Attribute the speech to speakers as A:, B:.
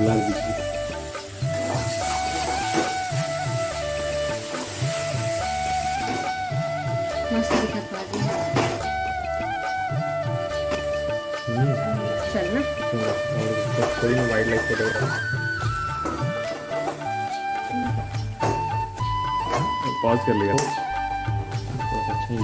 A: लाल दिसली.
B: मस्त दिखत भाजी. चल ना.
A: कोई वाइल्ड लाइफ फोटोग्राफी. पॉज कर लिया. बहुत अच्छा ही